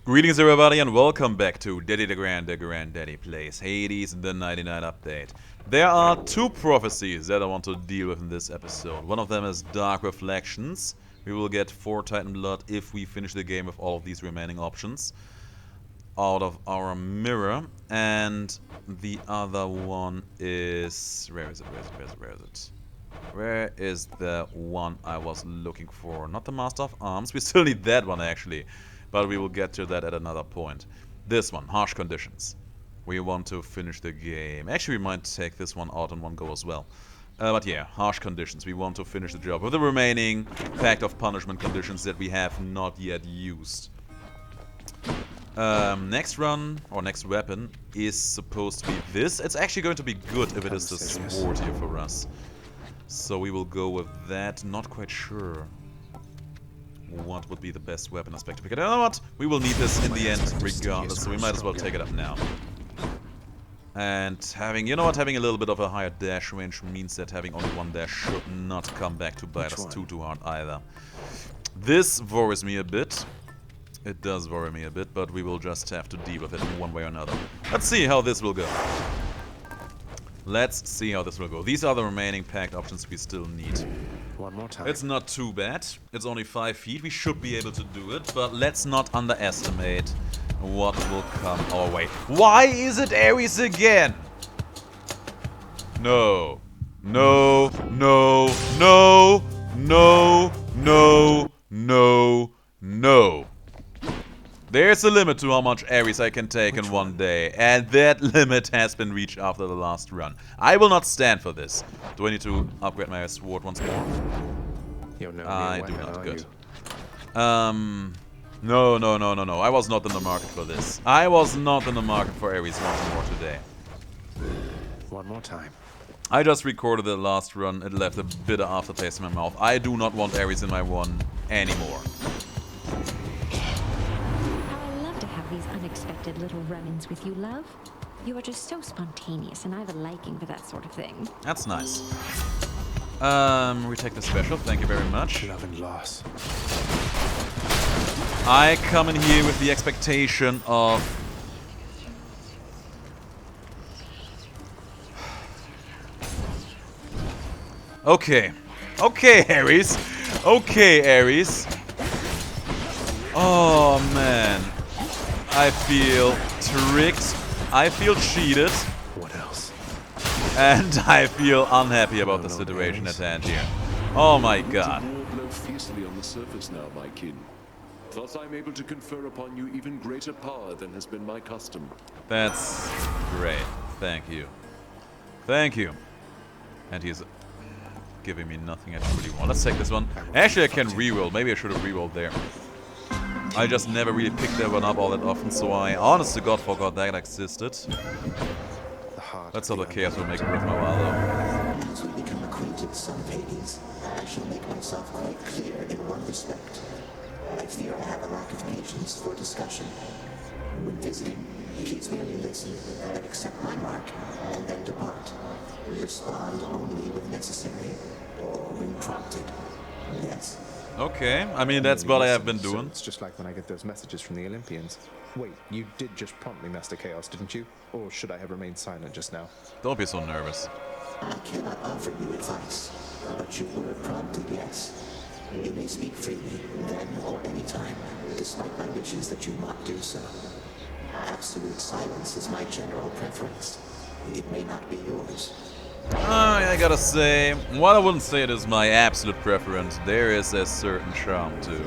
Greetings everybody and welcome back to DeGrand Daddy Plays Hades, the Nighty Night update. There are two prophecies that I want to deal with in this episode. One of them is Dark Reflections. We will get 4 Titan Blood if we finish the game with all of these remaining options out of our mirror. And the other one is... Where is it? Where is the one I was looking for? Not the Master of Arms. We still need that one actually. But we will get to that at another point. This one, Harsh Conditions. We want to finish the game. Actually, we might take this one out in one go as well. But yeah, Harsh Conditions. We want to finish the job with the remaining Pact of Punishment conditions that we have not yet used. Next run, or next weapon, is supposed to be this. It's actually going to be good if it is the sword here for us. So we will go with that. Not quite sure what would be the best weapon aspect to pick it. You know what? We will need this in the end regardless, so we might as well take it up now. And having, you know what, having a little bit of a higher dash range means that having only one dash should not come back to bite us too hard either. This worries me a bit. It does worry me a bit, but we will just have to deal with it in one way or another. Let's see how this will go. Let's see how this will go. These are the remaining packed options we still need. One more time. It's not too bad. It's only 5 feet. We should be able to do it, but let's not underestimate what will come our way. Why is it Ares again? No. No. No. No. No. No. No. No. There's a limit to how much Ares I can take in one day, and that limit has been reached after the last run. I will not stand for this. Do I need to upgrade my sword once more? I do not. Good. No. I was not in the market for this. I was not in the market for Ares once more today. One more time. I just recorded the last run. It left a bitter aftertaste in my mouth. I do not want Ares in my one anymore. These unexpected little run-ins with you, love. You are just so spontaneous, and I have a liking for that sort of thing. That's nice. We take the special, thank you very much. Love and loss. I come in here with the expectation of... Okay. Okay, Ares. Okay, Ares. Oh, man. I feel tricked, I feel cheated. What else? And I feel unhappy about the situation at hand here. Oh my god. The war blow fiercely on the surface now, my kin. Thus I'm able to confer upon you even greater power than has been my custom. That's great. Thank you. Thank you. And he's giving me nothing I truly want. Let's take this one. Actually, I can reroll. Maybe I should have rerolled there. I just never really picked that one up all that often, so I honest to God forgot that existed. Let's hope the chaos will make it worth my while though. As we become acquainted, son of Hades, I shall make myself quite clear in one respect. I fear I have a lack of patience for discussion. When visiting, please merely listen, accept my mark, and then depart. Respond only when necessary, or when prompted. Yes. Okay, I mean that's what I have been doing. So it's just like when I get those messages from the Olympians. Wait, you did just prompt me, Master Chaos, didn't you? Or should I have remained silent just now? Don't be so nervous. I cannot offer you advice, but you were prompted, yes. You may speak freely, then or any time, despite my wishes that you not do so. Absolute silence is my general preference. It may not be yours. I gotta say, while I wouldn't say it is my absolute preference, there is a certain charm to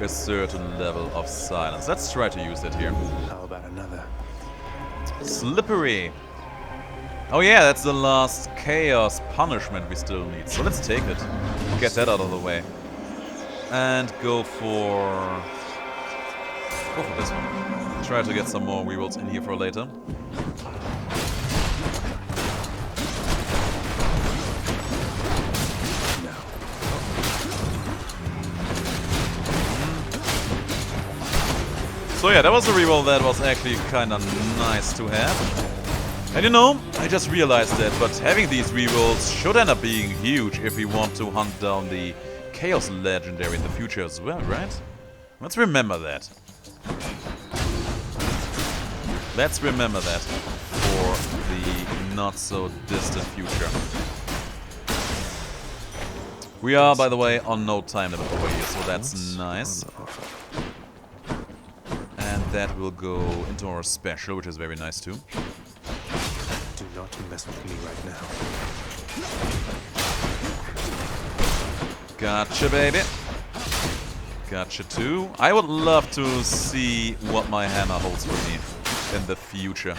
a certain level of silence. Let's try to use it here. How about another? Slippery. Oh yeah, that's the last chaos punishment we still need. So let's take it. Get that out of the way. And go for this one. Try to get some more rerolls in here for later. So yeah, that was a reroll that was actually kinda nice to have. And you know, I just realized that, but having these rerolls should end up being huge if we want to hunt down the Chaos Legendary in the future as well, right? Let's remember that. Let's remember that for the not-so-distant future. We are, by the way, on no time limit over here, so that's nice. And that will go into our special, which is very nice too. Do not mess with me right now. Gotcha, baby. Gotcha too. I would love to see what my hammer holds for me in the future,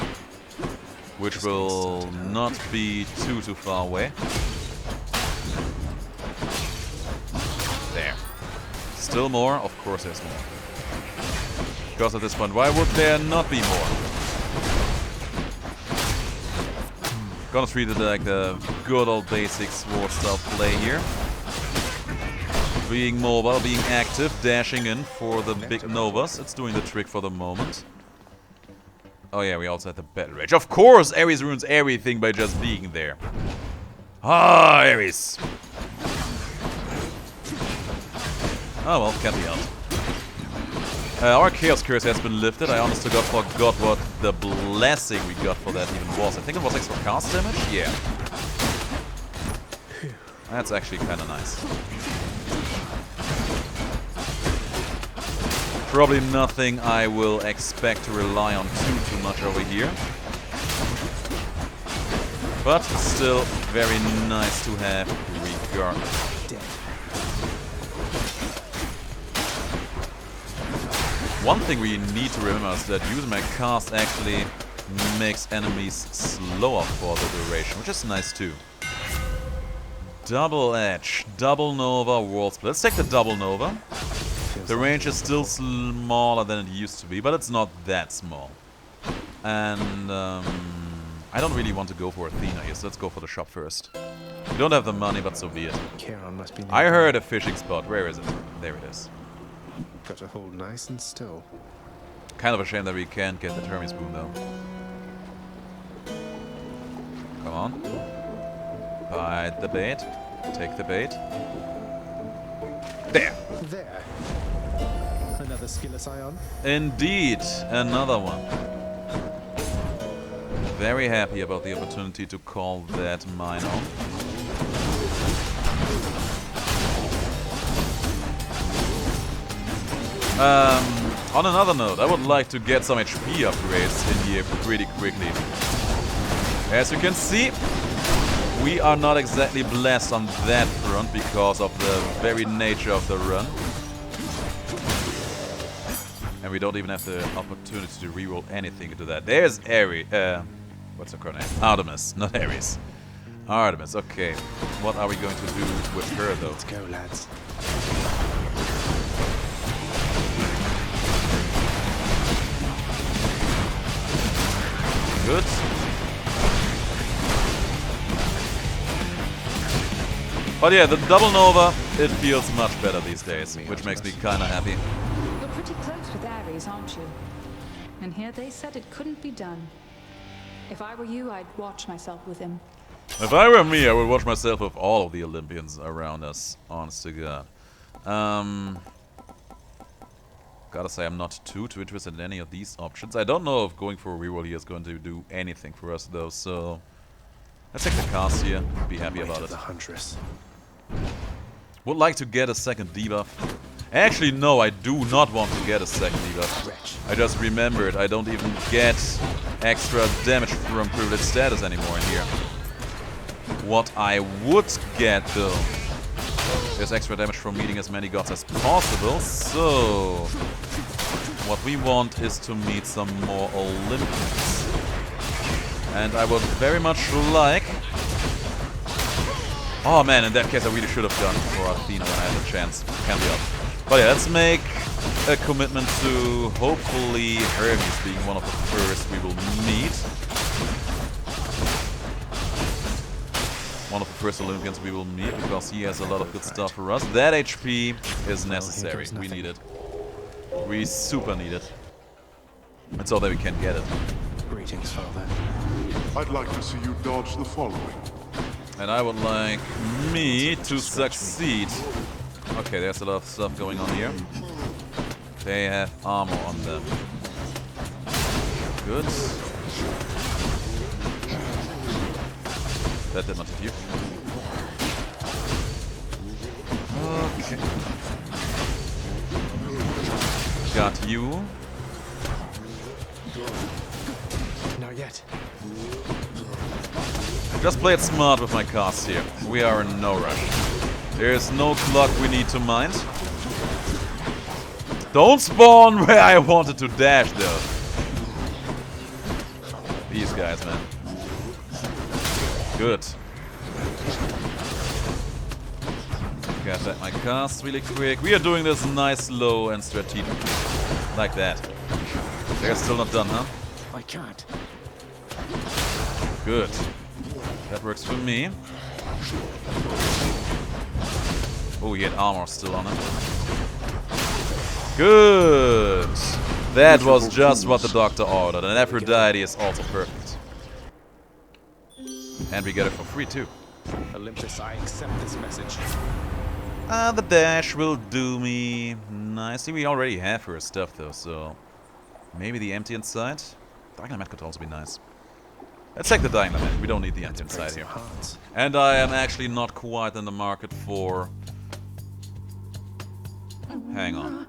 which will not be too far away. There. Still more? Of course there's more. Because at this point, why would there not be more? Gonna treat it like the good old basic sword style play here. Being mobile, being active, dashing in for the big novas. It's doing the trick for the moment. Oh yeah, we also had the battle rage. Of course, Ares ruins everything by just being there. Ah, Ares. Oh well, can't be helped. Our Chaos Curse has been lifted. I honest to God forgot what the blessing we got for that even was. I think it was extra cast damage? Yeah. That's actually kind of nice. Probably nothing I will expect to rely on too much over here. But still very nice to have regardless. One thing we need to remember is that using my cast actually makes enemies slower for the duration, which is nice too. Double Edge, Double Nova, World Split. Let's take the Double Nova. The range is still smaller than it used to be, but it's not that small. And I don't really want to go for Athena here, so let's go for the shop first. We don't have the money, but so be it. Charon must be I heard a fishing spot. Where is it? There it is. Got to hold nice and still. Kind of a shame that we can't get the Hermes Boom though. Come on. Bite the bait. Take the bait. There! There. Another skillless ion. Indeed, another one. Very happy about the opportunity to call that mine on. On another note, I would like to get some HP upgrades in here pretty quickly. As you can see, we are not exactly blessed on that front because of the very nature of the run. And we don't even have the opportunity to reroll anything into that. There's Ares. What's her name? Artemis, not Ares. Artemis, okay. What are we going to do with her though? Let's go, lads. Good. But yeah, the Double Nova, it feels much better these days, which makes me kinda happy. You're pretty close with Ares, aren't you? And here they said it couldn't be done. If I were you, I'd watch myself with him. If I were me, I would watch myself with all of the Olympians around us, honest to God. Gotta say, I'm not too interested in any of these options. I don't know if going for a reroll here is going to do anything for us, though, so... Let's take the cast here, be happy about it. The Huntress. Would like to get a second debuff. Actually, no, I do not want to get a second debuff. I just remembered, I don't even get extra damage from privileged status anymore in here. What I would get, though, is extra damage from meeting as many gods as possible, so... What we want is to meet some more Olympians. And I would very much like... Oh man, in that case I really should have gone for Athena when I had the chance. Can't be up. But yeah, let's make a commitment to hopefully Hermes being one of the first we will meet. One of the first Olympians we will meet, because he has a lot of good stuff for us. That HP is necessary. We need it. We super need it. And so that we can get it. Greetings, Father. I'd like to see you dodge the following. And I would like me to succeed. Okay, there's a lot of stuff going on here. They have armor on them. Good. That did not hit you. Okay. Got you. Not yet. Just play it smart with my cast here. We are in no rush. There's no clock we need to mind. Don't spawn where I wanted to dash though. These guys, man. Good. Got that my cast really quick. We are doing this nice, slow, and strategic. Like that. They're still not done, huh? I can't. Good. That works for me. Oh, he had armor still on him. Good. That was just what the doctor ordered, and Aphrodite is also perfect. And we get it for free too. Olympus, I accept this message. The dash will do me nicely. We already have her stuff though, so maybe the empty inside. Dynamite could also be nice. Let's take the Dynamite. We don't need the empty inside here. And I am actually not quite in the market for... Hang on.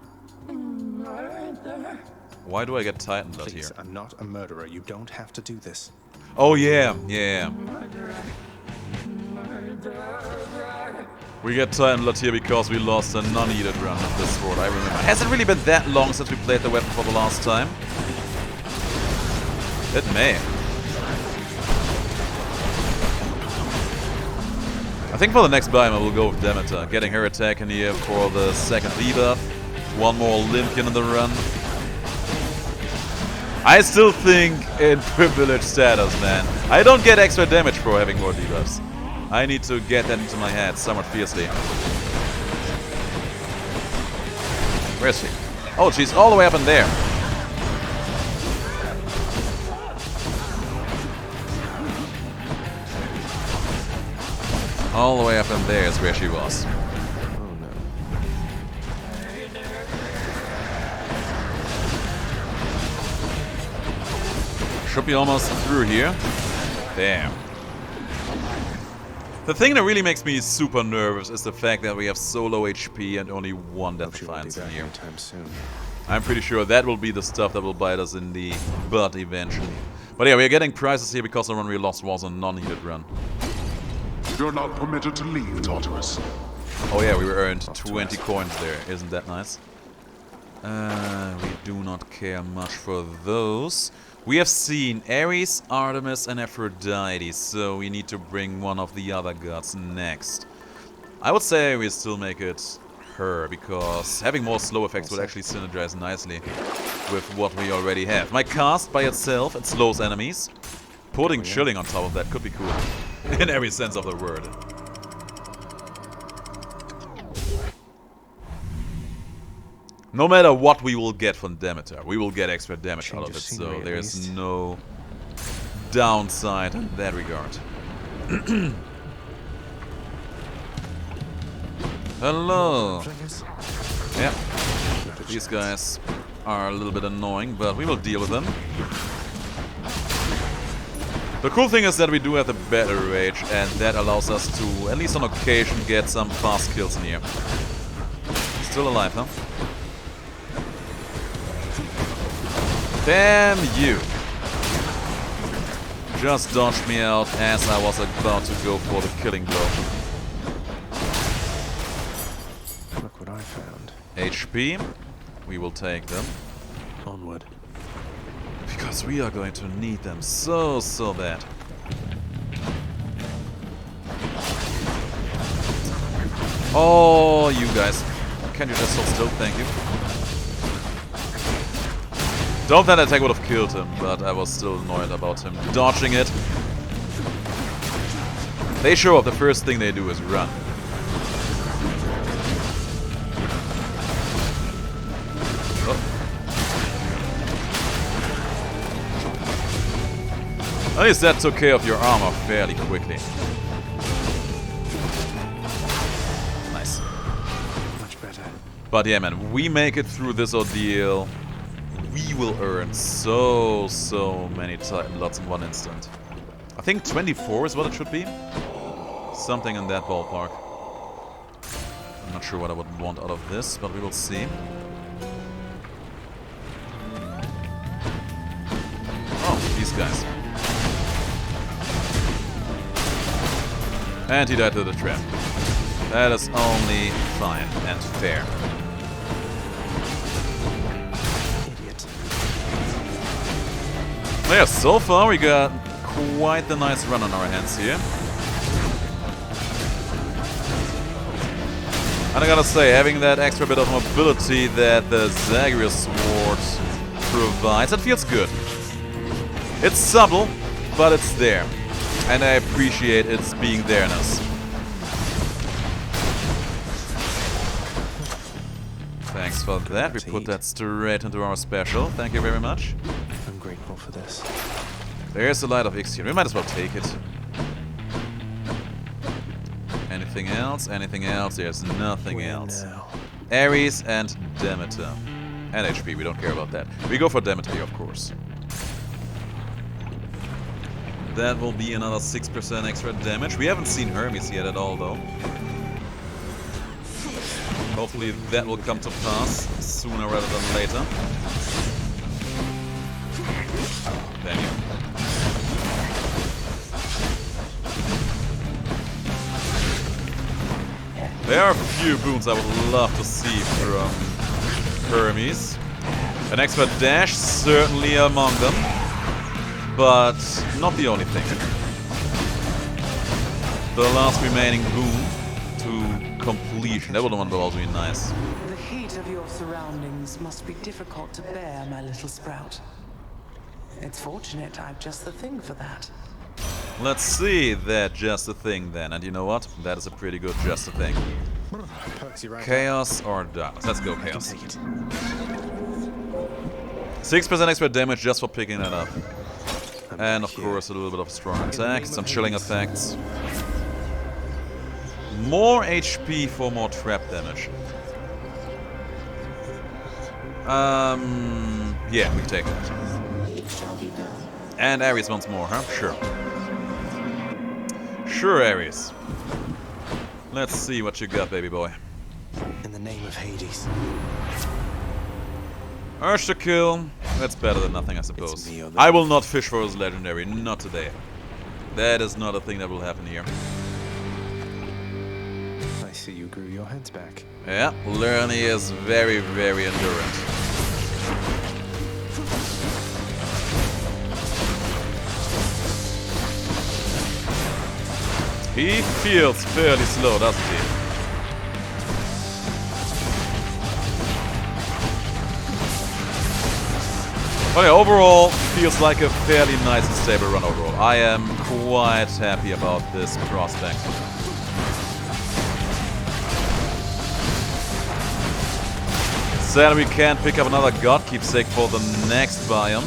Why do I get Titan blood here? Please, I'm not a murderer. You don't have to do this. Oh yeah, yeah. We get Titan blood here because we lost a non-needed run of this sword, I remember. Has it really been that long since we played the weapon for the last time? It may. I think for the next biome I will go with Demeter, getting her attack in here for the second debuff. One more Olympian in the run. I still think in privileged status, man. I don't get extra damage for having more debuffs. I need to get that into my head somewhat fiercely. Where is she? Oh, she's all the way up in there. All the way up in there is where she was. Oh no. Should be almost through here. Damn. The thing that really makes me super nervous is the fact that we have so low HP and only one Death Defiance in here. Anytime soon. I'm pretty sure that will be the stuff that will bite us in the butt eventually. But yeah, we are getting prizes here because the run we lost was a non-heated run. You're not permitted to leave, Tartarus. Oh yeah, we earned 20 coins there. Isn't that nice? We do not care much for those. We have seen Ares, Artemis, and Aphrodite, so we need to bring one of the other gods next. I would say we still make it her, because having more slow effects would actually synergize nicely with what we already have. My cast by itself, it slows enemies. Putting chilling on top of that could be cool. In every sense of the word. No matter what we will get from Demeter, we will get extra damage out of it, so there's no downside in that regard. Hello! Yeah, these guys are a little bit annoying, but we will deal with them. The cool thing is that we do have the battle rage, and that allows us to, at least on occasion, get some fast kills in here. Still alive, huh? Damn you! Just dodged me out as I was about to go for the killing blow. Look what I found. HP. We will take them. Onward. Because we are going to need them so bad. Oh, you guys. Can you just hold still? Thank you. Don't that attack would have killed him, but I was still annoyed about him dodging it. They show up, the first thing they do is run. Oh. At least that took care of your armor fairly quickly. Nice. Much better. But yeah, man, we make it through this ordeal we will earn so many lots in one instant. I think 24 is what it should be. Something in that ballpark. I'm not sure what I would want out of this, but we will see. Oh, these guys. And he died to the trap. That is only fine and fair. Idiot. Yeah, so far we got quite the nice run on our hands here. And I gotta say, having that extra bit of mobility that the Zagreus Sword provides, it feels good. It's subtle, but it's there. And I appreciate its being there-ness. Thanks for that. We put that straight into our special. Thank you very much. I'm grateful for this. There's the Light of Ixion. We might as well take it. Anything else? Anything else? There's nothing else. Now. Ares and Demeter. And HP, we don't care about that. We go for Demeter here, of course. That will be another 6% extra damage. We haven't seen Hermes yet at all, though. Hopefully that will come to pass sooner rather than later. Damn you. There are a few boons I would love to see from Hermes. An extra dash, certainly among them. But not the only thing. The last remaining boon to completion. That would also be nice. The heat of your surroundings must be difficult to bear, my little sprout. It's fortunate I've just the thing for that. Let's see that just a thing then. And you know what? That is a pretty good just a thing. Perks you right Chaos or darkness? Let's go chaos. Take it. 6% extra damage just for picking that up. And of course a little bit of strong attack, some chilling effects. More HP for more trap damage. Yeah, we take that. And Ares once more, huh? Sure. Sure, Ares. Let's see what you got, baby boy. In the name of Hades. Urge to kill. That's better than nothing, I suppose. It's me or them. I will not fish for his legendary, not today. That is not a thing that will happen here. I see you grew your heads back. Yeah, Lerny is very endurant. He feels fairly slow, doesn't he? But yeah, overall, feels like a fairly nice and stable run overall. I am quite happy about this prospect. Sadly, we can't pick up another God Keepsake for the next biome,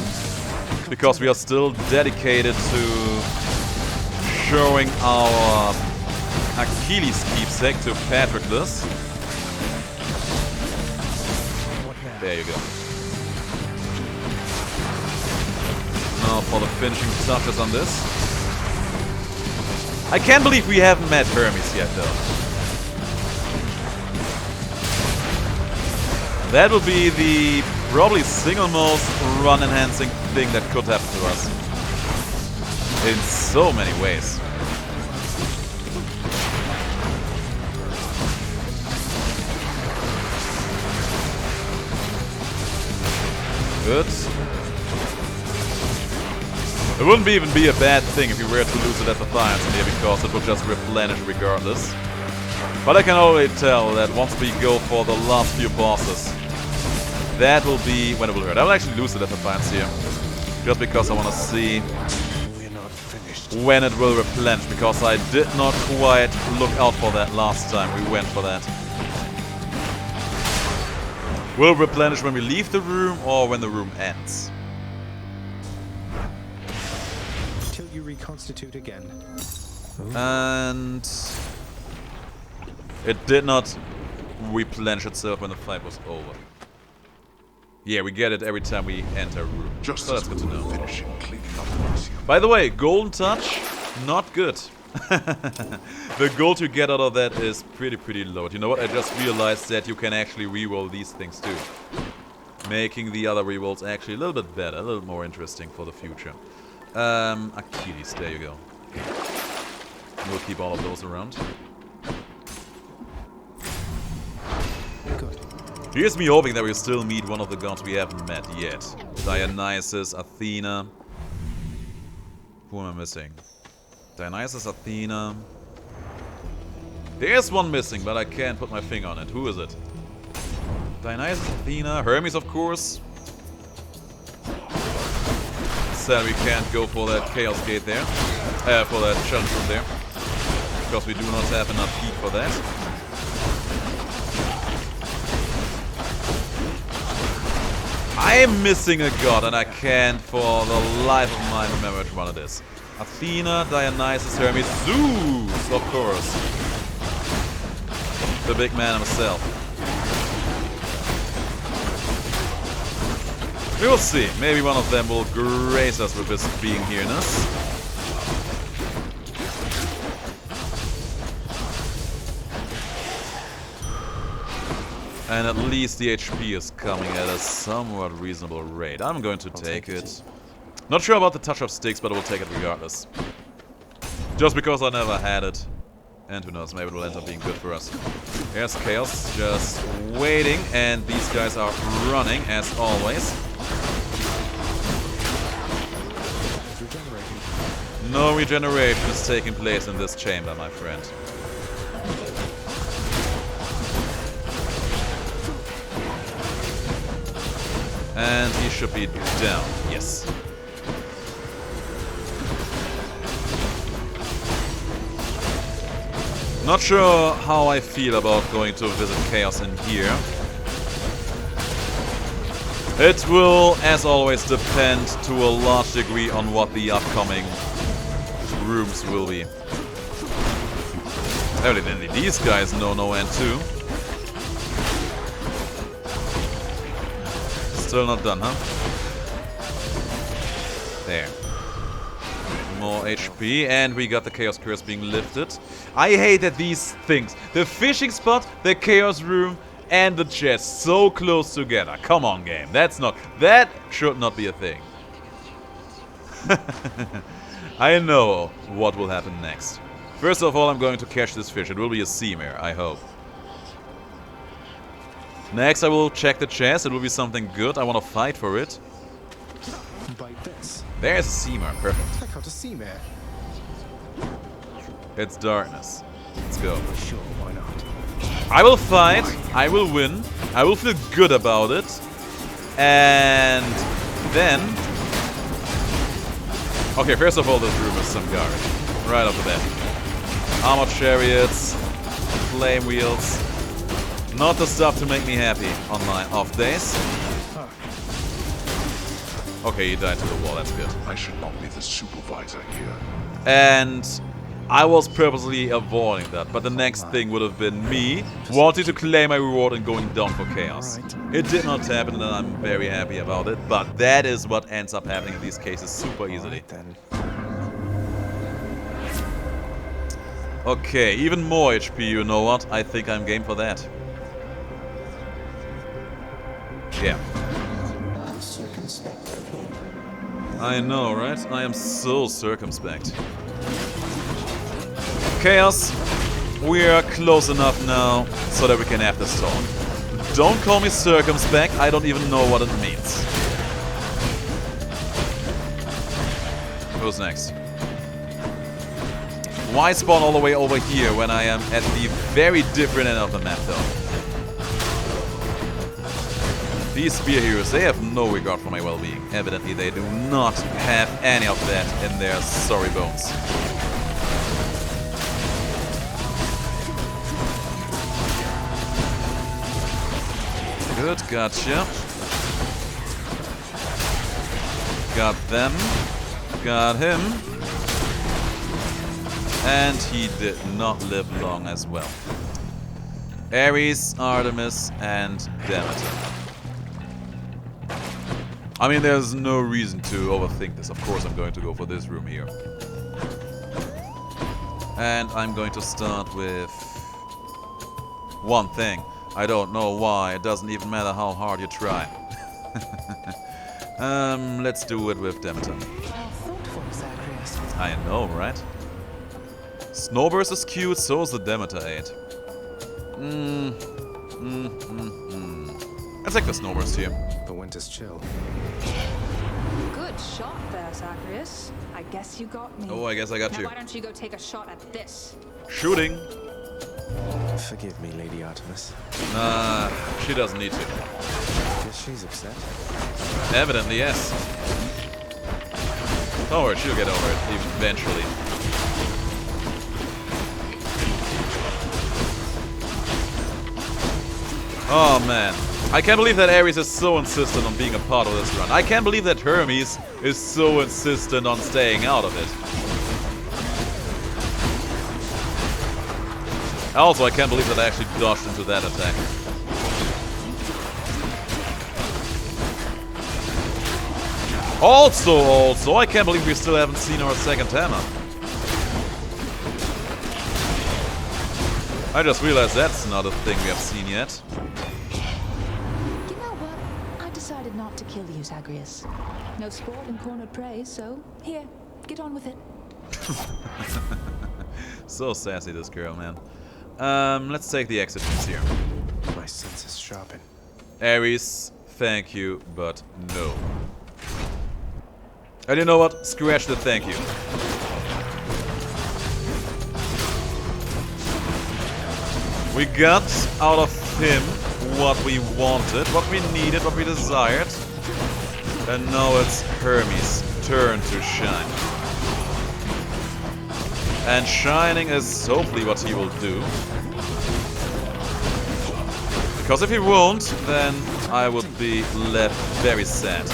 because we are still dedicated to showing our Achilles Keepsake to Patroclus. There you go. Now for the finishing touches on this. I can't believe we haven't met Hermes yet, though. That will be the probably single most run-enhancing thing that could happen to us. In so many ways. Good. It wouldn't even be a bad thing if you were to lose it at the Defiance in here, because it would just replenish regardless. But I can already tell that once we go for the last few bosses, that will be when it will hurt. I will actually lose it at the Defiance here, just because I want to see when it will replenish, because I did not quite look out for that last time we went for that. Will it replenish when we leave the room or when the room ends? Till you reconstitute again. And it did not replenish itself when the fight was over. Yeah, we get it every time we enter a room. Just So that's as good to we know. were finishing cleaning up ELYSIUM. By the way, golden touch, not good. The gold you get out of that is pretty low. You know what? I just realized that you can actually reroll these things too. Making the other rerolls actually a little bit better, a little more interesting for the future. Achilles, there you go. We'll keep all of those around. Good. Here's me hoping that we'll still meet one of the gods we haven't met yet. Dionysus, Athena. Who am I missing? Dionysus, Athena. There's one missing, but I can't put my finger on it. Who is it? Dionysus, Athena, Hermes, of course. Sad we can't go for that Chaos Gate there. For that challenge room there. Because we do not have enough heat for that. I am missing a god and I can't for the life of mine remember which one it is. Athena, Dionysus, Hermes, Zeus, of course. The big man himself. We will see. Maybe one of them will grace us with his being here-ness. And at least the HP is coming at a somewhat reasonable rate. I'm going to take it. Not sure about the touch of STYX, but I will take it regardless. Just because I never had it. And who knows, maybe it will end up being good for us. Here's Chaos, just waiting, and these guys are running, as always. No regeneration is taking place in this chamber, my friend. And he should be down, yes. Not sure how I feel about going to visit Chaos in here. It will, as always, depend to a large degree on what the upcoming rooms will be. Evidently, these guys know no end too. Still not done, huh? There. More HP, and we got the Chaos Curse being lifted. I hate that these things, the fishing spot, the Chaos Room, and the chest, so close together. Come on, game. That should not be a thing. I know what will happen next. First of all, I'm going to catch this fish. It will be a sea mare, I hope. Next, I will check the chest. It will be something good. I want to fight for it. Bite this. There's a sea mare. Perfect. Check out a sea mare. It's darkness. Let's go. Sure, why not? I will fight. I will win. I will feel good about it. And then... Okay, first of all, this room is some garbage. Right off the bat. Armored chariots. Flame wheels. Not the stuff to make me happy on my off days. Okay, he died to the wall, that's good. I should not be the supervisor here. And I was purposely avoiding that, but the next thing would have been me wanting to claim my reward and going down for chaos. It did not happen and I'm very happy about it, but that is what ends up happening in these cases super easily. Okay, even more HP, you know what? I think I'm game for that. Yeah. I know, right? I am so circumspect. Chaos, we are close enough now so that we can have this talk. Don't call me circumspect, I don't even know what it means. Who's next? Why spawn all the way over here when I am at the very different end of the map though? These spear heroes, they have no regard for my well-being. Evidently, they do not have any of that in their sorry bones. Good, gotcha. Got them. Got him. And he did not live long as well. Ares, Artemis, and Demeter. I mean, there's no reason to overthink this. Of course I'm going to go for this room here. And I'm going to start with one thing. I don't know why. It doesn't even matter how hard you try. Let's do it with Demeter. How thoughtful, Zagreus. I know, right? Snowburst is cute, so is the Demeter 8. Let's take the Snowburst here. The winter's chill. Good shot there, Zagreus. I guess you got me. Oh, I guess I got now you. why don't you go take a shot at this? Shooting. Forgive me, Lady Artemis. Nah, she doesn't need to. Guess she's upset. Evidently, yes. Don't worry, she'll get over it eventually. Oh man. I can't believe that Ares is so insistent on being a part of this run. I can't believe that Hermes is so insistent on staying out of it. Also, I can't believe that I actually dodged into that attack. Also, I can't believe we still haven't seen our second hammer. I just realized that's not a thing we have seen yet. You know what? I decided not to kill you, Zagreus. No sport in cornered prey, so here, get on with it. So sassy, this girl, man. Let's take the exigence here. My senses sharpen. Ares, thank you, but no. And you know what? Scratch the thank you. We got out of him what we wanted, what we needed, what we desired. And now it's Hermes' turn to shine. And shining is hopefully what he will do. Because if he won't, then I would be left very sad.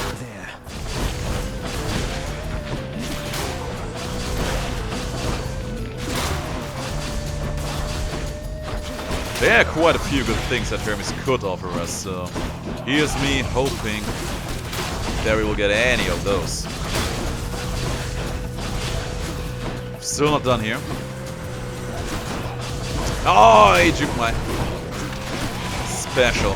There are quite a few good things that Hermes could offer us, so here's me hoping that we will get any of those. Still not done here. Oh, he juked my special.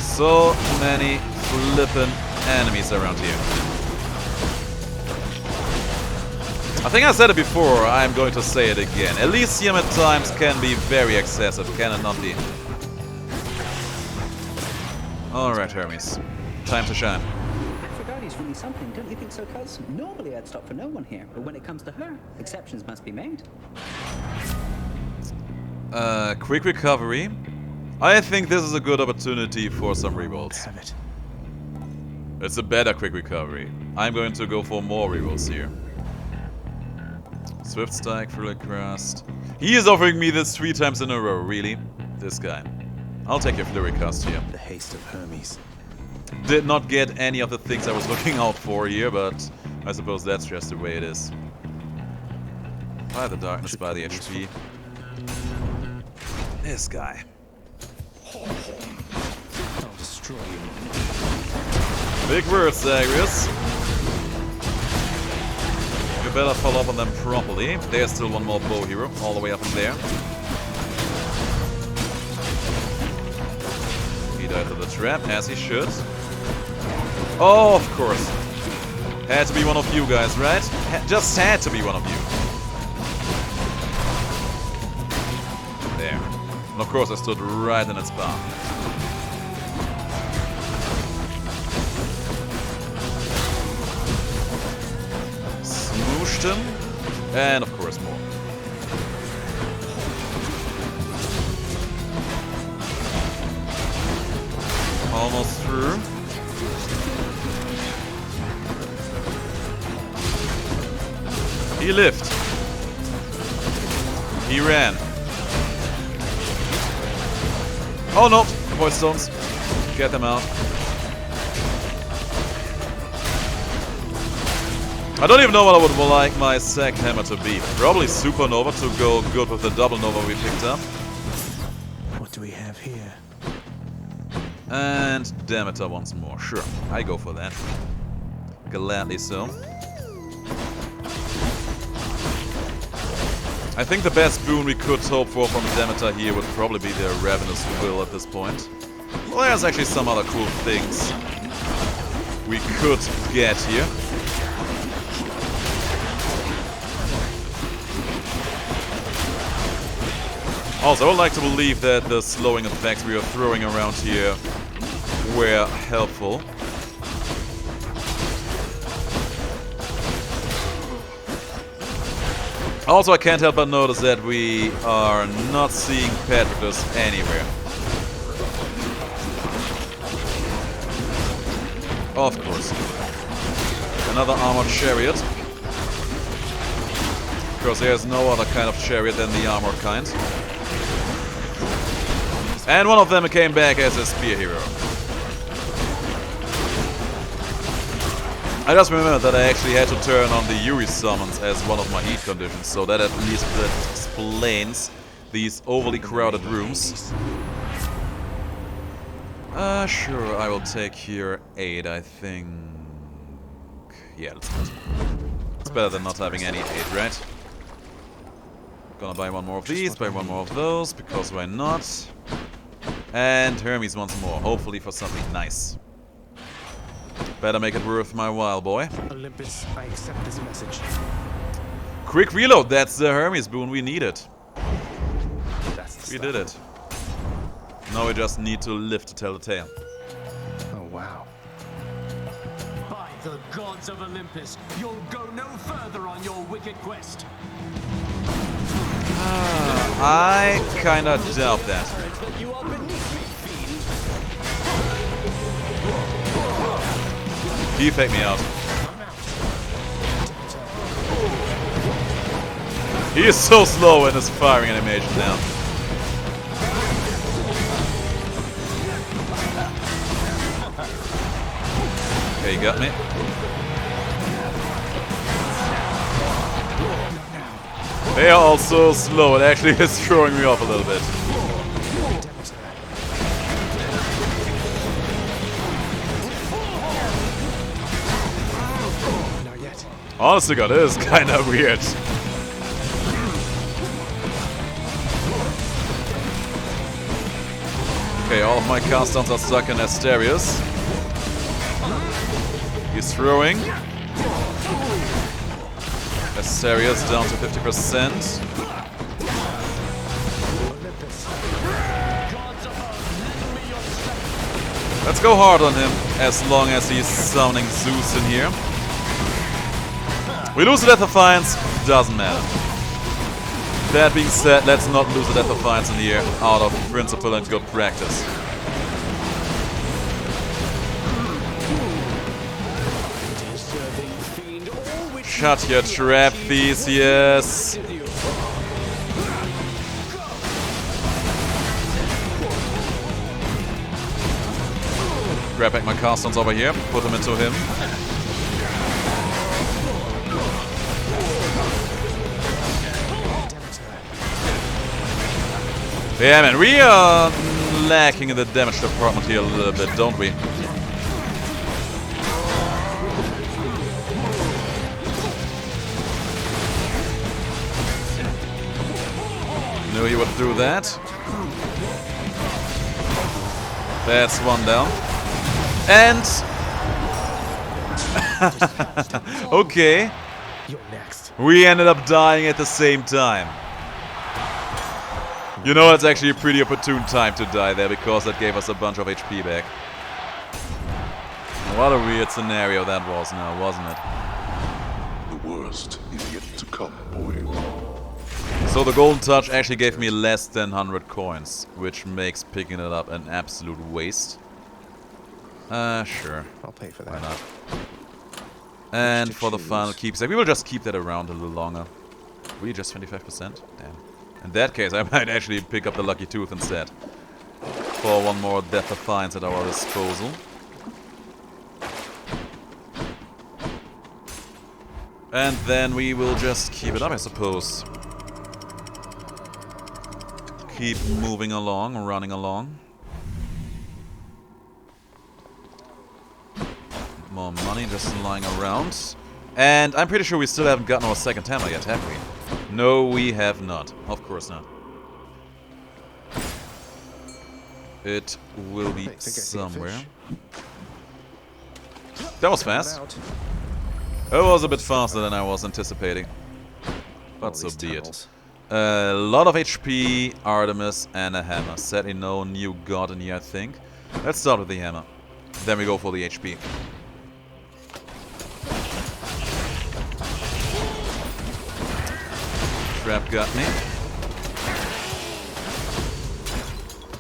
So many flippin' enemies around here. I think I said it before, I'm going to say it again. Elysium at times can be very excessive, can it not be? Alright, Hermes. Time to shine. Aphrodite's really something, don't you think so, cuz? Normally I'd stop for no one here, but when it comes to her, exceptions must be made. Quick recovery. I think this is a good opportunity for some rerolls. Damn it. It's a better quick recovery. I'm going to go for more rerolls here. Swift Strike, Fury Cast. He is offering me this 3 times in a row, really? This guy. I'll take your Flurry Cast here. The haste of Hermes. Did not get any of the things I was looking out for here, but I suppose that's just the way it is. By the darkness, by the HP. This guy. I'll destroy you. Big words, Zagreus. You better follow up on them properly. There's still one more bow hero, all the way up in there. He died to the trap, as he should. Oh, of course. Had to be one of you guys, right? Just had to be one of you. There. And of course I stood right in its path. Smooshed him. And of course more. Almost through. He lived. He ran. Oh no! Void stones. Get them out. I don't even know what I would like my second hammer to be. Probably Supernova to go good with the double Nova we picked up. do we have here? And Demeter once more. Sure, I go for that. Gladly so. I think the best boon we could hope for from Demeter here would probably be their Ravenous Will at this point. Well, there's actually some other cool things we could get here. Also, I would like to believe that the slowing effects we are throwing around here were helpful. Also, I can't help but notice that we are not seeing Patroclus anywhere. Of course. Another armored chariot. Because there's no other kind of chariot than the armored kind. And one of them came back as a spear hero. I just remembered that I actually had to turn on the Yuri summons as one of my heat conditions, so that at least explains these overly crowded rooms. Sure, I will take here 8, I think. Yeah, let's do it. It's better than not having any 8, right? Gonna buy one more of these, buy one more of those, because why not? And Hermes once more, hopefully for something nice. Better make it worth my while, boy. Olympus, I accept this message. Quick reload, that's the Hermes boon we needed. We did it. Now we just need to live to tell the tale. Oh, wow. By the gods of Olympus, you'll go no further on your wicked quest. I kinda doubt that. You are beneath me, fiend. He faked me out. He is so slow in his firing animation now. Okay, you got me. They are all so slow, it actually is throwing me off a little bit. Honestly, God, it is kind of weird. Okay, all of my cast downs are stuck in Asterius. He's throwing. Asterius down to 50%. Let's go hard on him, as long as he's summoning Zeus in here. We lose the Death Defiance, doesn't matter. That being said, let's not lose the Death Defiance in here out of principle and good practice. Shut your trap, Theseus. Grab back my castons over here, put them into him. Yeah, man, we are lacking in the damage department here a little bit, don't we? Knew he would do that. That's one down. And... okay. We ended up dying at the same time. You know, it's actually a pretty opportune time to die there, because that gave us a bunch of HP back. What a weird scenario that was now, wasn't it? The worst is yet to come, boy. So the Golden Touch actually gave me less than 100 coins, which makes picking it up an absolute waste. Sure. I'll pay for that. Why not? And for the final keepsake, we will just keep that around a little longer. We just 25%? Damn. In that case, I might actually pick up the Lucky Tooth instead. For one more Death Defiance at our disposal. And then we will just keep it up, I suppose. keep moving along, running along. More money just lying around. And I'm pretty sure we still haven't gotten our second hammer yet, have we? No, we have not. Of course not. It will be somewhere. That was fast. It was a bit faster than I was anticipating. But so be it. A lot of HP, Artemis, and a hammer. Sadly, no new god in here, I think. Let's start with the hammer. Then we go for the HP. Trap got me.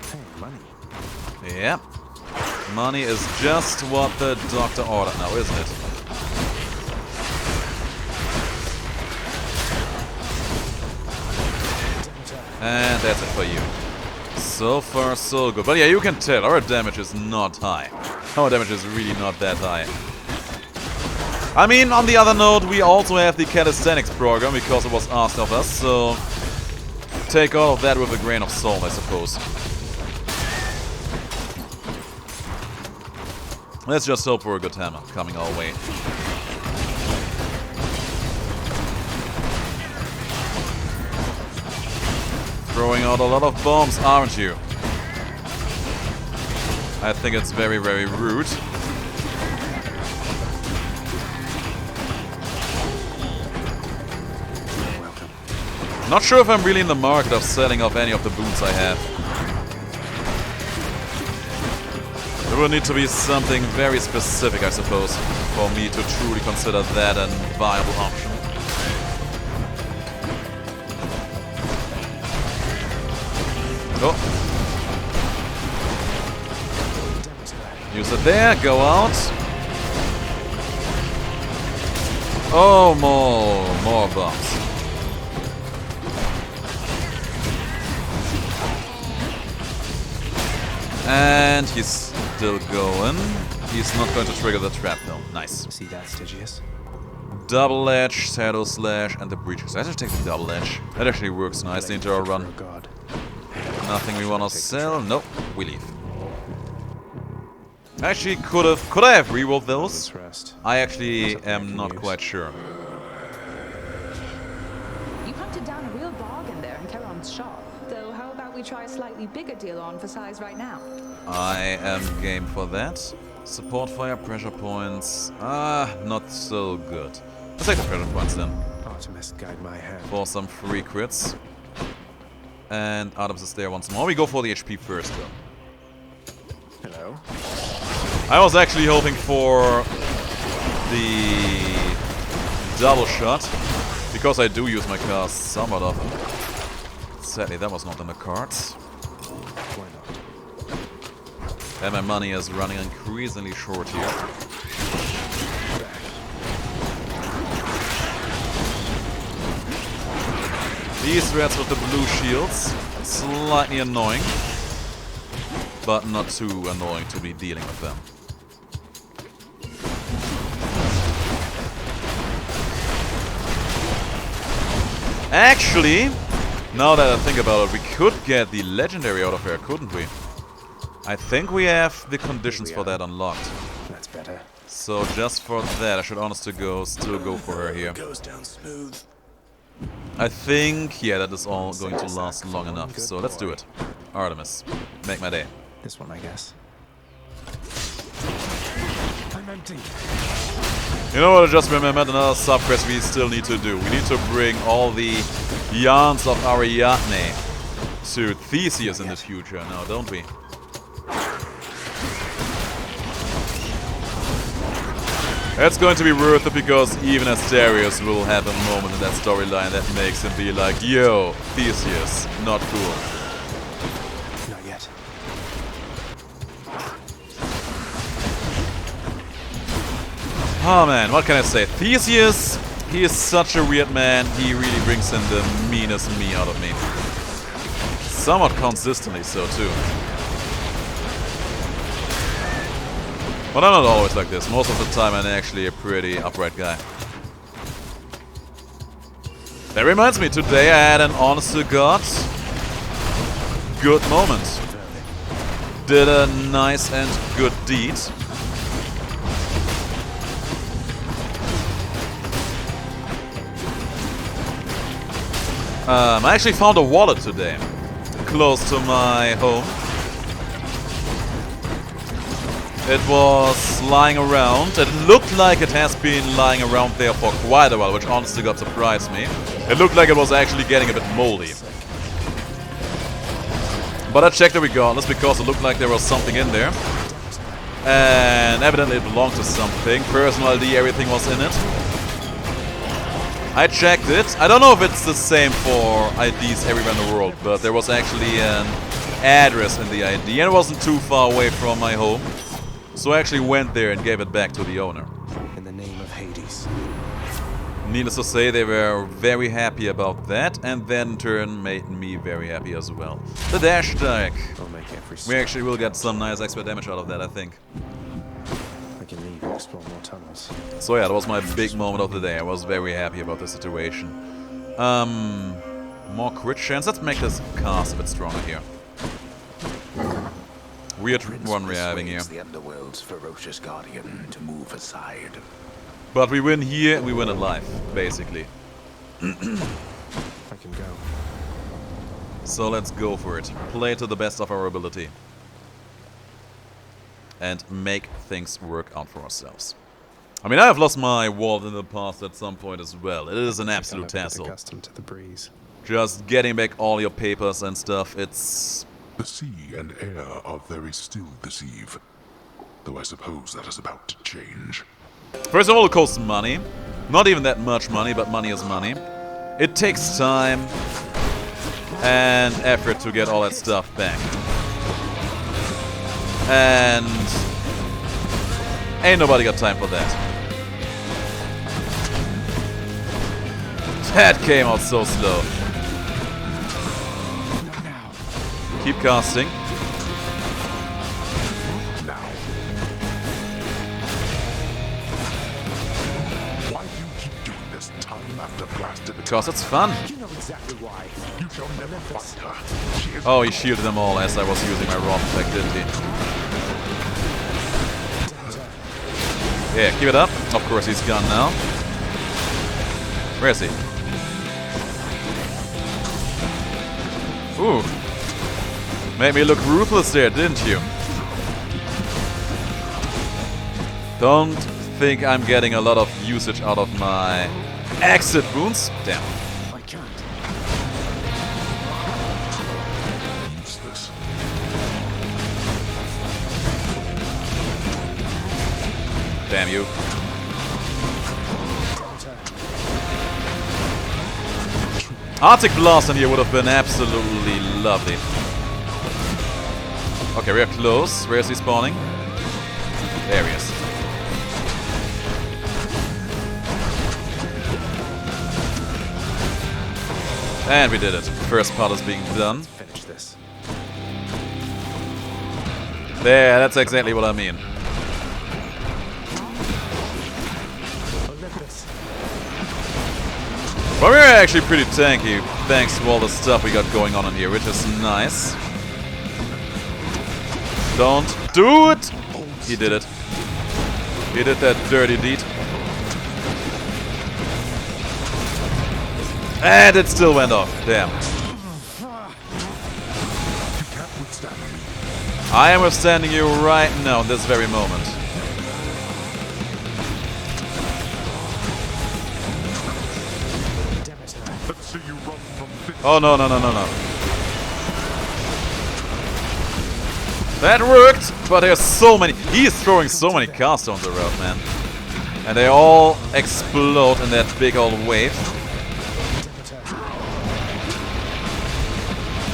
Hey, money. Yep. Money is just what the doctor ordered now, isn't it? And that's it for you. So far, so good. But yeah, you can tell our damage is not high. Our damage is really not that high. I mean, on the other note, we also have the calisthenics program because it was asked of us, so take all of that with a grain of salt, I suppose. Let's just hope for a good hammer coming our way. Throwing out a lot of bombs, aren't you? I think it's very, very rude. Not sure if I'm really in the market of selling off any of the boots I have. There will need to be something very specific, I suppose, for me to truly consider that a viable option. Oh. Use it there, go out. Oh, more bombs. And he's still going. He's not going to trigger the trap though. Nice. See that, Stygius? Double edge, shadow slash, and the breaches. I should take the double edge. That actually works nicely into our run. Nothing we want to sell. Nope, we leave. Actually, could I have rerolled those? I actually am not quite sure. You hunted down a real bargain there in Charon's shop. Though, how about we try a slightly bigger deal on for size right now? I am game for that. Support fire, pressure points. Not so good. Let's take the pressure points then. Artemis, guide my hand. For some free crits. And Artemis is there once more. We go for the HP first though. Hello. I was actually hoping for the double shot. Because I do use my cars somewhat often. Sadly, that was not in the cards. Why not? And my money is running increasingly short here. These rats with the blue shields, slightly annoying, but not too annoying to be dealing with them. Actually, now that I think about it, we could get the legendary out of here, couldn't we? I think we have the conditions for that unlocked. That's better. So just for that, I should honestly still go for her here. Goes down smooth. I think, yeah, that is all going to last long enough. So let's do it. Artemis, make my day. This one, I guess. I'm empty. You know what I just remembered? Another sub-quest we still need to do. We need to bring all the yarns of Ariadne to Theseus in the future now, don't we? That's going to be worth it because even Asterius will have a moment in that storyline that makes him be like, yo, Theseus, not cool. Not yet. Oh man, what can I say? Theseus, he is such a weird man. He really brings in the meanest me out of me. Somewhat consistently so too. But I'm not always like this. Most of the time I'm actually a pretty upright guy. That reminds me, today I had an honest to God good moment. Did a nice and good deed. I actually found a wallet today, close to my home. It was lying around. It looked like it has been lying around there for quite a while, which honestly got surprised me. It looked like it was actually getting a bit moldy. But I checked it regardless because it looked like there was something in there. And evidently it belonged to something. Personal ID, everything was in it. I checked it. I don't know if it's the same for IDs everywhere in the world, but there was actually an address in the ID and it wasn't too far away from my home. So I actually went there and gave it back to the owner. In the name of Hades. Needless to say, they were very happy about that, and then in turn made me very happy as well. The dash attack. We actually will get some nice extra damage out of that, I think. I can leave and explore more tunnels. So yeah, that was my big moment of the day. I was very happy about the situation. More crit chance. Let's make this cast a bit stronger here. Weird one we're having here. The underworld's ferocious guardian to move aside. But we win here, we win in life, basically. I can go. So let's go for it. Play to the best of our ability. And make things work out for ourselves. I mean, I have lost my wallet in the past at some point as well. It is an absolute hassle. Accustomed to the breeze. Just getting back all your papers and stuff, it's... The sea and air are very still this eve. Though I suppose that is about to change. First of all, it costs money. Not even that much money, but money is money. It takes time and effort to get all that stuff back. And ain't nobody got time for that. That came out so slow. Keep casting. Why do you keep doing this time after blasted? Because it's fun. You know exactly why. You shall never find her. She is Oh, he shielded them all as I was using my raw effect, didn't he? Yeah, keep it up. Of course he's gone now. Where is he? Ooh. Made me look ruthless there, didn't you? Don't think I'm getting a lot of usage out of my exit wounds. Damn. I can't. useless. Damn you. Arctic Blast in here would have been absolutely lovely. Okay, we're close. Where is he spawning? There he is. And we did it. First part is being done. Finish this. There, that's exactly what I mean. But we're actually pretty tanky, thanks to all the stuff we got going on in here, which is nice. Don't do it! He did it. He did that dirty deed. And it still went off. Damn. I am withstanding you right now, in this very moment. Oh, no, no, no, no, no. That worked, but there's so many. He is throwing so many caststones around, man. And they all explode in that big old wave.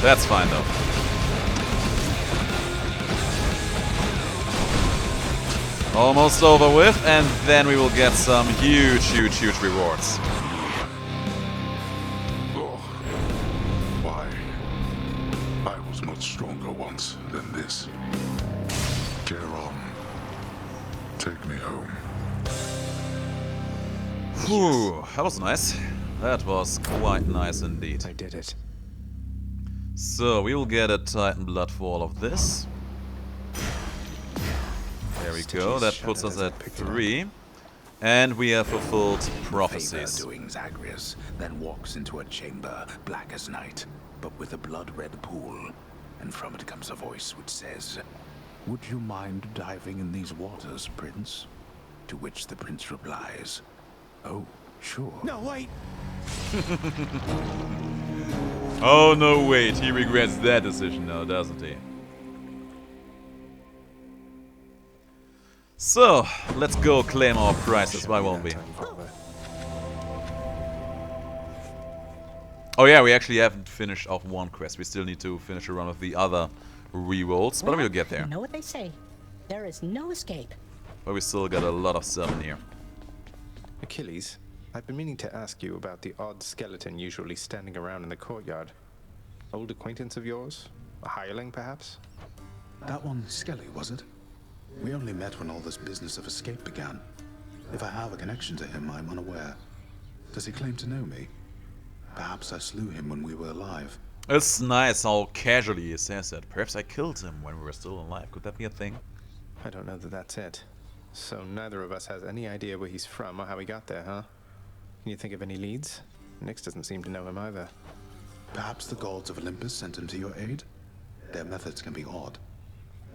That's fine, though. Almost over with, and then we will get some huge, huge, huge rewards. Stronger once than this. Care on. Take me home. Whew, that was nice. That was quite nice indeed. I did it. So, we will get a Titan blood for all of this. There we go, that puts us at 3. And we have fulfilled prophecies. Favor doing Zagreus, then walks into a chamber, black as night, but with a blood-red pool. And from it comes a voice which says, "Would you mind diving in these waters, Prince?" To which the prince replies, "Oh, sure." No, wait! Oh no, wait, he regrets that decision now, doesn't he? So, let's go claim our prizes, why won't we? Oh yeah, we actually haven't finished off one quest. We still need to finish a run of the other rerolls, but we'll get there. You know what they say. There is no escape. But we still got a lot of stuff in here. Achilles, I've been meaning to ask you about the odd skeleton usually standing around in the courtyard. Old acquaintance of yours? A hireling, perhaps? That one Skelly, was it? We only met when all this business of escape began. If I have a connection to him, I'm unaware. Does he claim to know me? Perhaps I slew him when we were alive. It's nice how casually he says that. Perhaps I killed him when we were still alive. Could that be a thing? I don't know that that's it. So neither of us has any idea where he's from or how he got there, huh? Can you think of any leads? Nyx doesn't seem to know him either. Perhaps the gods of Olympus sent him to your aid? Their methods can be odd,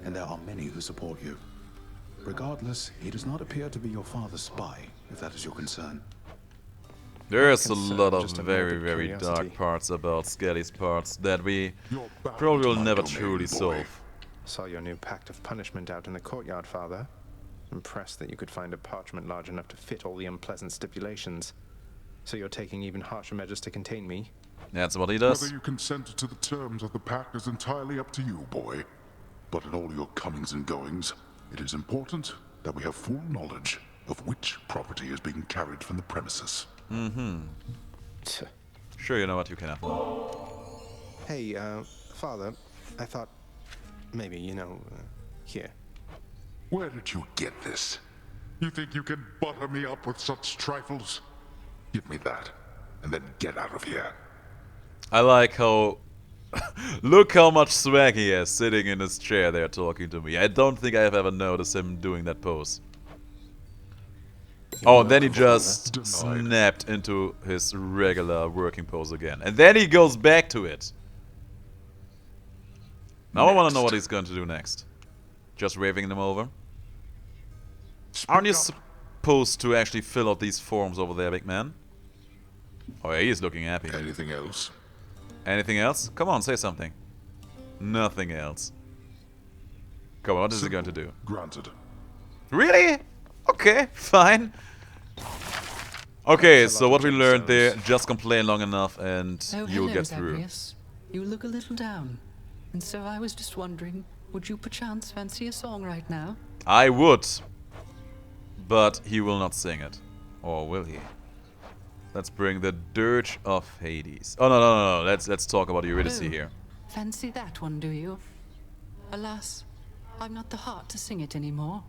and there are many who support you. Regardless, he does not appear to be your father's spy, if that is your concern. There's a lot of very dark parts about Skelly's parts that we probably will never truly solve. Saw your new pact of punishment out in the courtyard, Father. Impressed that you could find a parchment large enough to fit all the unpleasant stipulations. So you're taking even harsher measures to contain me? That's what he does. Whether you consent to the terms of the pact is entirely up to you, boy. But in all your comings and goings, it is important that we have full knowledge of which property is being carried from the premises. Mm-hmm. Sure, you know what, you can have one. Hey, Father, I thought maybe, here. Where did you get this? You think you can butter me up with such trifles? Give me that, and then get out of here. I like how... Look how much swag he has sitting in his chair there talking to me. I don't think I have ever noticed him doing that pose. Oh, and then he just snapped into his regular working pose again. And then he goes back to it. Now I want to know what he's going to do next. Just waving them over? Aren't you supposed to actually fill out these forms over there, big man? Oh yeah, he's looking happy. Anything else? Anything else? Come on, say something. Nothing else. Come on, what is he going to do? Granted. Really? Okay, fine. Okay, so what we learned there, just complain long enough and you'll get through. Zagreus. You look a little down. And so I was just wondering, would you perchance fancy a song right now? I would. But he will not sing it. Or will he? Let's bring the Dirge of Hades. Oh, no. Let's talk about Eurydice here. Fancy that one, do you? Alas, I've not the heart to sing it anymore.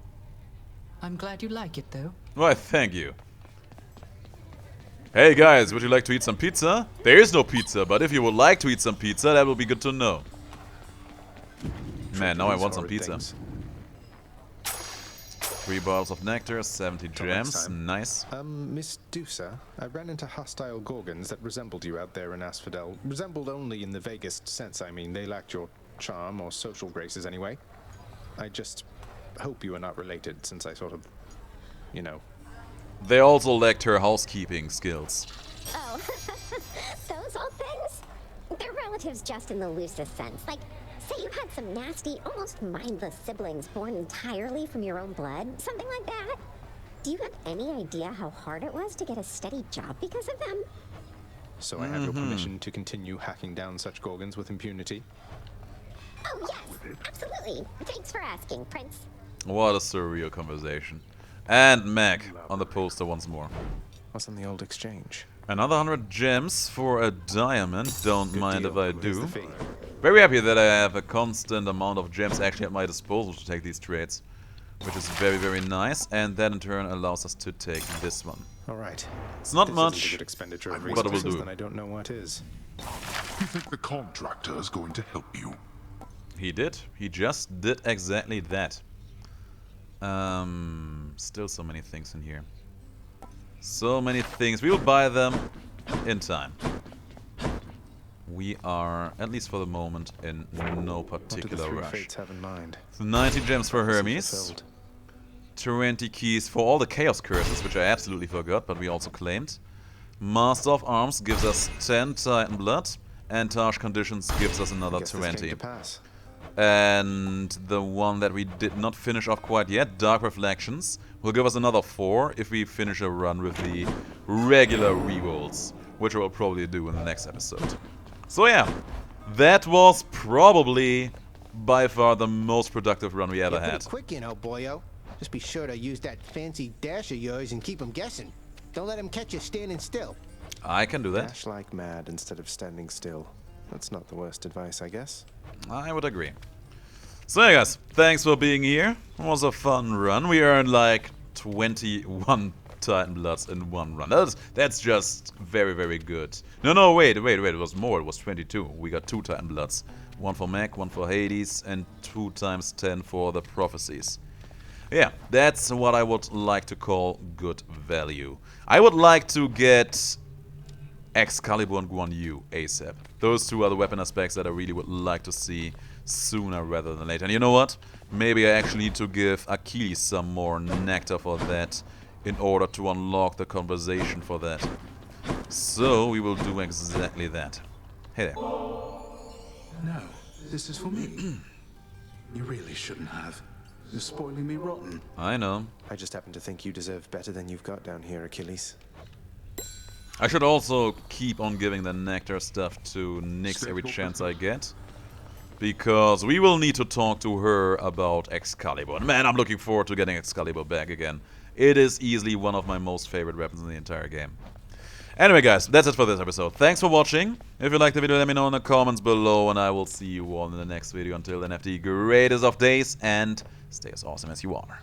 I'm glad you like it, though. Why, thank you. Hey guys, would you like to eat some pizza? There is no pizza, but if you would like to eat some pizza, that would be good to know. Man, now I want some pizza. 3 bottles of nectar, 70 gems, nice. Miss Dusa, I ran into hostile Gorgons that resembled you out there in Asphodel. Resembled only in the vaguest sense, I mean. They lacked your charm or social graces anyway. I just hope you are not related, since I sort of, They also lacked her housekeeping skills. Oh, those old things? They're relatives just in the loosest sense. Like, say you had some nasty, almost mindless siblings born entirely from your own blood, something like that. Do you have any idea how hard it was to get a steady job because of them? So I have your permission to continue hacking down such Gorgons with impunity? Oh yes, absolutely. Thanks for asking, Prince. What a surreal conversation. And Meg on the poster once more. What's on the old exchange? Another 100 gems for a diamond. Don't mind if I do. Very happy that I have a constant amount of gems actually at my disposal to take these trades. Which is very nice. And that in turn allows us to take this one. Alright. It's not This much, isn't a good expenditure of but it will resources, do. then I don't know what is. You think the contractor is going to help you? He did. He just did exactly that. Still so many things in here. So many things. We will buy them in time. We are, at least for the moment, in no particular rush. Fates have in mind? 90 gems for Hermes. 20 keys for all the Chaos Curses, which I absolutely forgot, but we also claimed. Master of Arms gives us 10 Titan Blood, and Harsh Conditions gives us another 20. And the one that we did not finish off quite yet, Dark Reflections, will give us another 4 if we finish a run with the regular rerolls, which I will probably do in the next episode. So yeah, that was probably by far the most productive run we ever You're had. pretty quick, you know, boyo. Just be sure to use that fancy dash of yours and keep them guessing. Don't let them catch you standing still. I can do that. Dash like mad instead of standing still. That's not the worst advice, I guess. I would agree. So yeah guys, thanks for being here. It was a fun run. We earned like 21 Titan Bloods in one run. That's just very, very good. No, wait, it was more. It was 22. We got 2 Titan Bloods. One for Mech, one for Hades, and 2 times 10 for the Prophecies. Yeah, that's what I would like to call good value. I would like to get Excalibur and Guan Yu ASAP. Those 2 are the weapon aspects that I really would like to see sooner rather than later. And you know what? Maybe I actually need to give Achilles some more nectar for that in order to unlock the conversation for that. So we will do exactly that. Hey there. No, this is for me. You really shouldn't have. You're spoiling me rotten. I know. I just happen to think you deserve better than you've got down here, Achilles. I should also keep on giving the nectar stuff to Nyx every chance I get. Because we will need to talk to her about Excalibur. And man, I'm looking forward to getting Excalibur back again. It is easily one of my most favorite weapons in the entire game. Anyway guys, that's it for this episode. Thanks for watching. If you liked the video, let me know in the comments below. And I will see you all in the next video. Until then, have the greatest of days. And stay as awesome as you are.